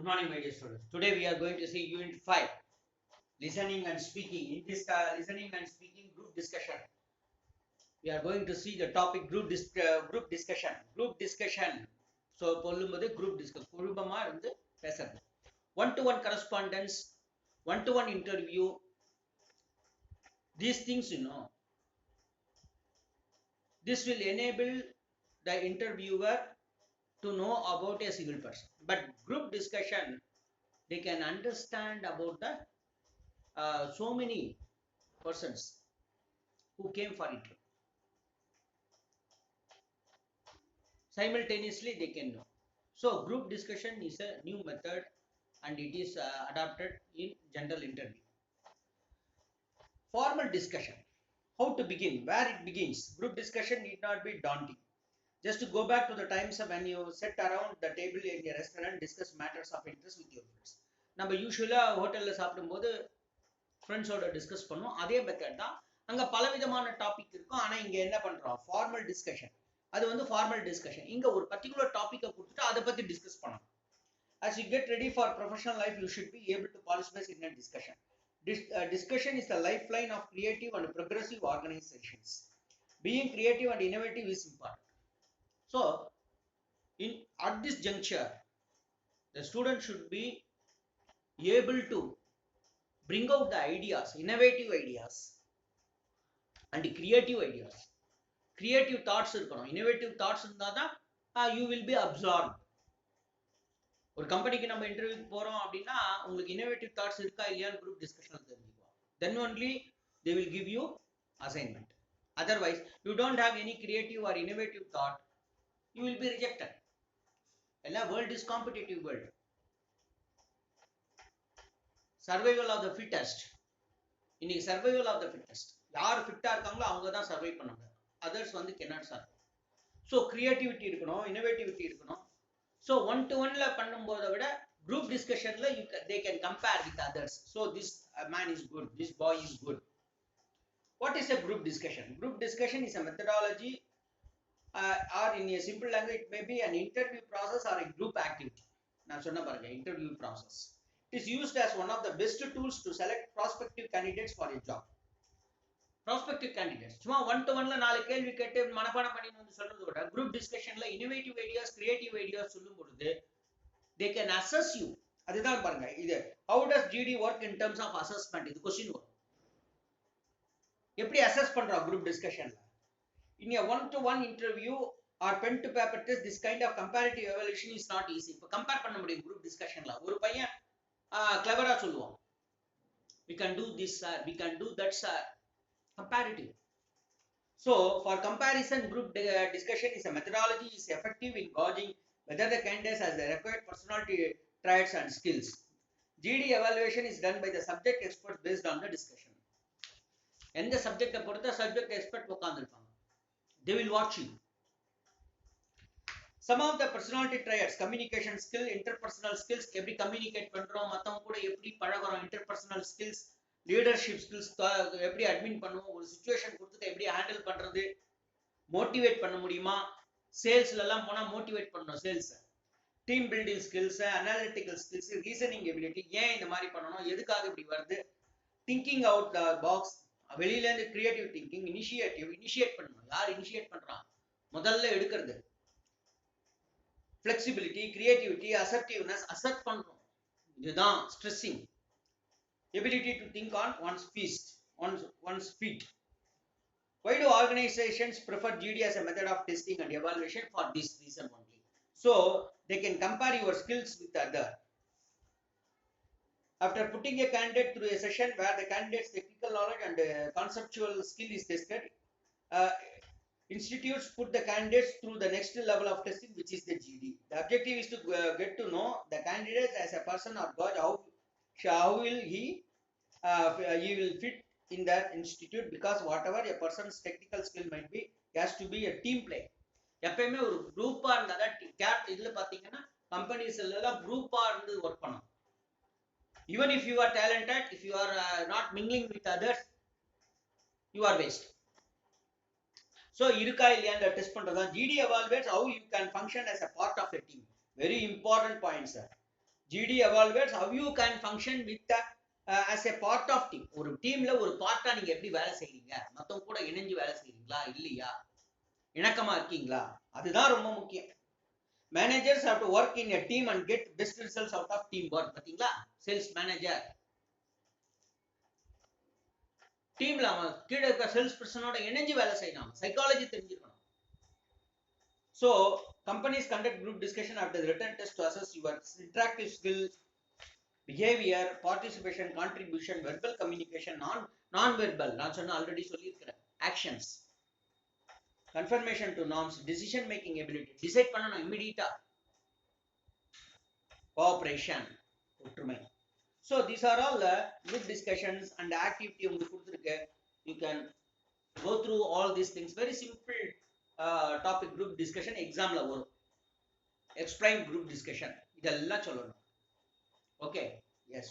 Good morning, my dear students. Today we are going to see Unit 5, Listening and Speaking. In this listening and speaking group discussion, we are going to see the topic group discussion. Group discussion. So, பொல்லும்போது group discussion. குழுமமா இருந்து பேசுறது. One-to-one correspondence, one-to-one interview. These things, this will enable the interviewer to know about a single person. But group discussion, they can understand about the so many persons who came for it. Simultaneously, they can know. So, group discussion is a new method and it is adopted in general interview. Formal discussion. How to begin? Where it begins? Group discussion need not be daunting. Just to go back to the times when you sit around the table in a restaurant, discuss matters of interest with your friends. நம்ம யூஸ்வலா ஹோட்டல்ல சாப்பிடும்போது ஃப்ரெண்ட்ஸோட discuss பண்ணுவோம். அதே method தான். அங்க பலவிதமான டாபிக் இருக்கும். ஆனா இங்க என்ன பண்றோம்? Formal discussion. அது வந்து ஃபார்மல் டிஸ்கஷன். இங்க ஒரு பர்టిక్యులர் டாபிக்கை கொடுத்துட்டு அதை பத்தி டிஸ்கஸ் பண்ணணும். As you get ready for professional life, you should be able to participate in a discussion. Discussion is the lifeline of creative and progressive organizations. Being creative and innovative is important. So, at this juncture, the student should be able to bring out the ideas, innovative ideas and creative ideas. Creative thoughts இருக்கணும். Innovative thoughts இருந்தால் தான் you will be absorbed. ஒரு கம்பெனிக்கு நம்ம இன்டர்வியூக்கு போறோம் அப்படின்னா உங்களுக்கு இன்னோவேட்டிவ் தாட்ஸ் இருக்கா இல்லையான்னு குரூப் டிஸ்கஷன்ல தெரிஞ்சுக்குவோம். Then only they will give you assignment. Otherwise, you don't have any creative or innovative thought, you will be rejected. The world is competitive world. Survival of the fittest. இன்னைக்கு survival of the fittest. யார் ஃபிட்டா இருக்காங்களோ அவங்க தான் சர்வை பண்ணுவாங்க. Others வந்து cannot survive. So creativity இருக்கணும், innovativity இருக்கணும். So one-to-one பண்ணும்போதை விட group discussionல they can compare with others. So this man is good, this boy is good. What is a group discussion? Group discussion is a methodology or in a simple language it may be an interview process or a group activity. நான் சொன்ன பாருங்க interview process. It is used as one of the best tools to select prospective candidates for a job. Prospective candidates சும்மா one to ஒன்ல 4 கேள்வி கேட்டு மனப்பாடம் பண்ணி வந்து சொல்றதை விட குரூப் டிஸ்கஷன்ல இன்னோவேட்டிவ் ஐடியாஸ் கிரியேட்டிவ் ஐடியாஸ் சொல்லும் பொழுது they can assess you. அதுதான் பாருங்க இது how does GD work in terms of assessment இது क्वेश्चन வரும். எப்படி அசஸ் பண்றோம் group டிஸ்கஷன்ல? in a one to one interview or pen to paper test this kind of comparative evaluation is not easy. இப்ப compare பண்ண முடியும் group டிஸ்கஷன்ல. ஒரு பையன் கிளவரா சொல்லுவான் we can do this sir, we can do that sir. Comparative. So for comparison, group discussion is a methodology is effective in gauging whether the candidates has the required personality traits and skills. GD evaluation is done by the subject experts based on the discussion. எந்த சப்ஜெக்ட்டை பொறுத்த subject expert உட்கார்ந்திருப்பாங்க. They will watch you. Some of the personality traits, communication skill, interpersonal skills, எப்படி communicate பண்றோம், மத்தவங்க கூட எப்படி பழகுறோம், interpersonal skills, leadership skills, எப்படி அட்மின் பண்ணுவோம், ஒரு சிச்சுவேஷன் கொடுத்துட்டு எப்படி ஹேண்டில் பண்றது, மோட்டிவேட் பண்ண முடியுமா, சேல்ஸ்ல எல்லாம் போனா மோட்டிவேட் பண்ணணும் sales, team building skills, analytical skills, reasoning ability, ஏன் இந்த மாதிரி பண்ணணும், எதுக்காக இப்படி வருது, திங்கிங் அவுட் த பாக்ஸ், வெளியில இருந்து கிரியேட்டிவ் திங்கிங், இனிஷியேட் பண்ணணும், யார் இனிஷியேட் பண்றான் முதல்ல எடுக்கிறது, ஃபிளெக்சிபிலிட்டி, கிரியேட்டிவிட்டி, அசர்ட்டிவ்னஸ், அசர்ட் பண்றோம், இதுதான் stressing. Ability to think on one's feet. Why do organizations prefer GD as a method of testing and evaluation? For this reason only. So they can compare your skills with other. After putting a candidate through a session where the candidate's technical knowledge and conceptual skill is tested, institutes put the candidates through the next level of testing, which is the GD. The objective is to get to know the candidate as a person or gauge how will he will fit in that institute, because whatever a person's technical skill might be, he has to be a team player. எப்பவுமே ஒரு குரூப்பா இருந்தா gap இதுல பாத்தீங்கன்னா கம்பெனிஸ்ல எல்லாம் குரூப்பா இருந்து work பண்ணணும். even if you are talented, if you are not mingling with others, you are waste. so இருக்கா இல்லையான்னு டெஸ்ட் பண்றதா GD evaluates how you can function as a part of a team. very important point sir. GD evaluates how you can function with as a part of team. ஒரு டீம்ல ஒரு பார்ட்டா நீங்க எப்படி வேலை செய்றீங்க, மத்தவங்க கூட இணைஞ்சு வேலை செய்றீங்களா இல்லையா, இணக்கமா இருக்கீங்களா, அதுதான் ரொம்ப முக்கியம். Managers have to work in a team and get best results out of teamwork. பாத்தீங்களா, சேல்ஸ் மேனேஜர் டீம்ல அவன் கீழே இருக்க சேல்ஸ் பர்சனோட இணைஞ்சு வேலை செய்யணும், சைக்காலஜி தெரிஞ்சிருக்கணும். So companies conduct group discussion after the written test to assess your interactive skills, behavior, participation, contribution, verbal communication, non-verbal, நான் சொன்ன ஆல்ரெடி சொல்லியிருக்கிறேன், actions, confirmation to norms, decision making ability, decide பண்ணணும் immediate, cooperation, ஒற்றுமை. So these are all the group discussions and the activity உங்களுக்கு கொடுத்திருக்கு. You can go through all these things. Very simple topic, group discussion exam la varum. Explain group discussion, இதெல்லாம் சொல்லணும். Okay, yes.